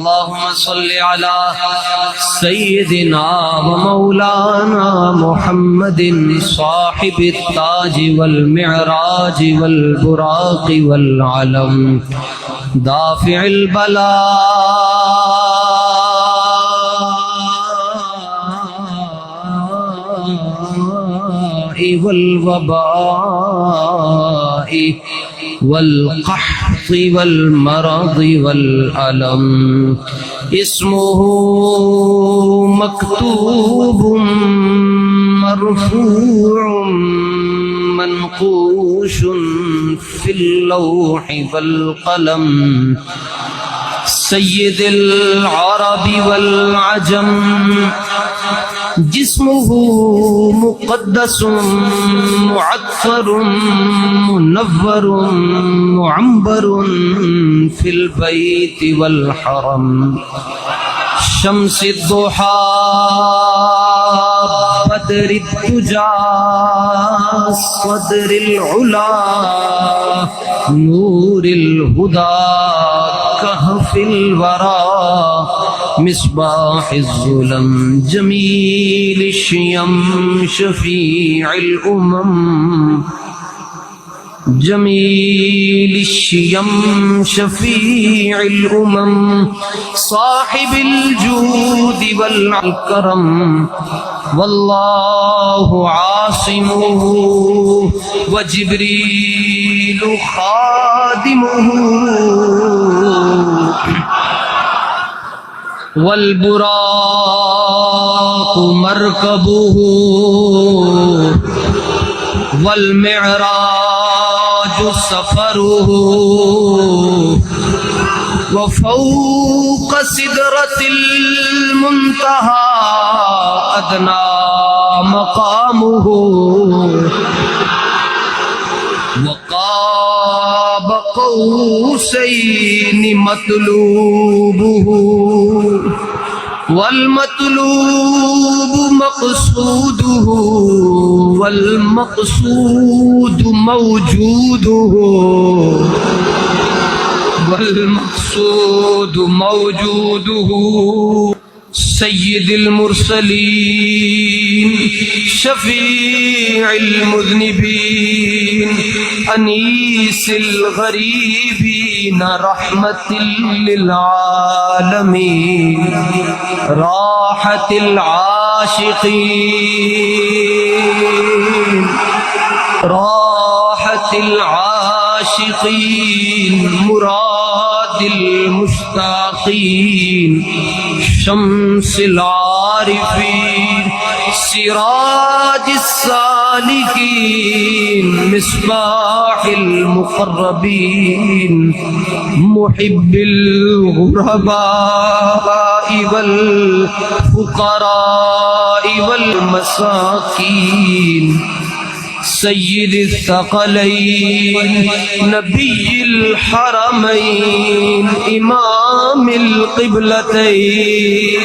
अल्लाहुम्मा सल्लि अला सय्यिदिना व मौलाना मुहम्मदिन साहिबित ताज वल मिअराज वल बुराक वल अलम दाफिल बला वल वबाई वल क़हत वल मरद वल अलम इस्मुहु मक्तूबुम मरफूउम मनक़ूशुन फिल लौहि वल क़लम सय्यिदुल अरबी वल अजम जिस्मुहु मुक़द्दसुम मुअत्तरुम मुनव्वरुम मुअम्बरुन फिल बैति वल हरम शम्सिद दुहा बदरिद तुजा सदरिल उला नूरिल हुदा कहफिल वरा मिस्बाहिज़ ज़ुलम जमील शियम शफीइल उमम जमील शियम शफीइल उमम साहिबिल जूद वल करम वल्लाहु आसिमुहु व जिब्रील खादिमुहु वल बुराक मरकबुहु वल मिअराज सफरुहु व फौक सिदरतिल मुंतहा अदना मकामुहु व क़ाब क़ौसैन मतलूबुहु वल मतलूब मक़सूदुहु वल मक़सूद मौजूदुहु वल मक़सूद मौजूदुहु सय्यिदुल मुरसलीन शफीइल मुज़निबीन अनीसिल गरीबीन रहमतिल लिल आलमीन राहतिल आशिकीन राहतिल आशिकीन मुरादिल मुश्ताकीन शम्सिल आरिफीन सिराजिस सालिकीन मिस्बाहिल मुक़र्रबीन मुहिब्बिल गुरबाई वल फुक़राई वल मसाकीन सय्यिदिस सकलैन नबिय्यिल हरमैन इमामिल क़िबलतैन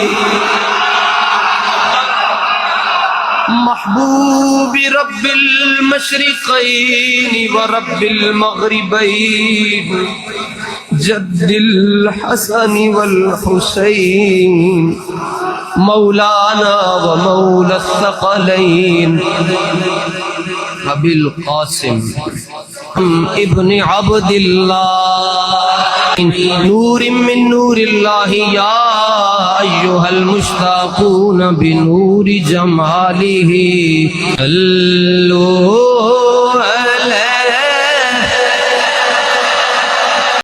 महबूबि रब्बिल मशरिक़ैन व रब्बिल मग़रिबैन जद्दिल हसन वल हुसैन मौलाना व मौला सकलैन अबिल क़ासिम इब्न अब्दिल्लाह नूरिम मिन नूरिल्लाहि या अय्युहल मुश्ताक़ून बिनूरि जमालिही सल्लु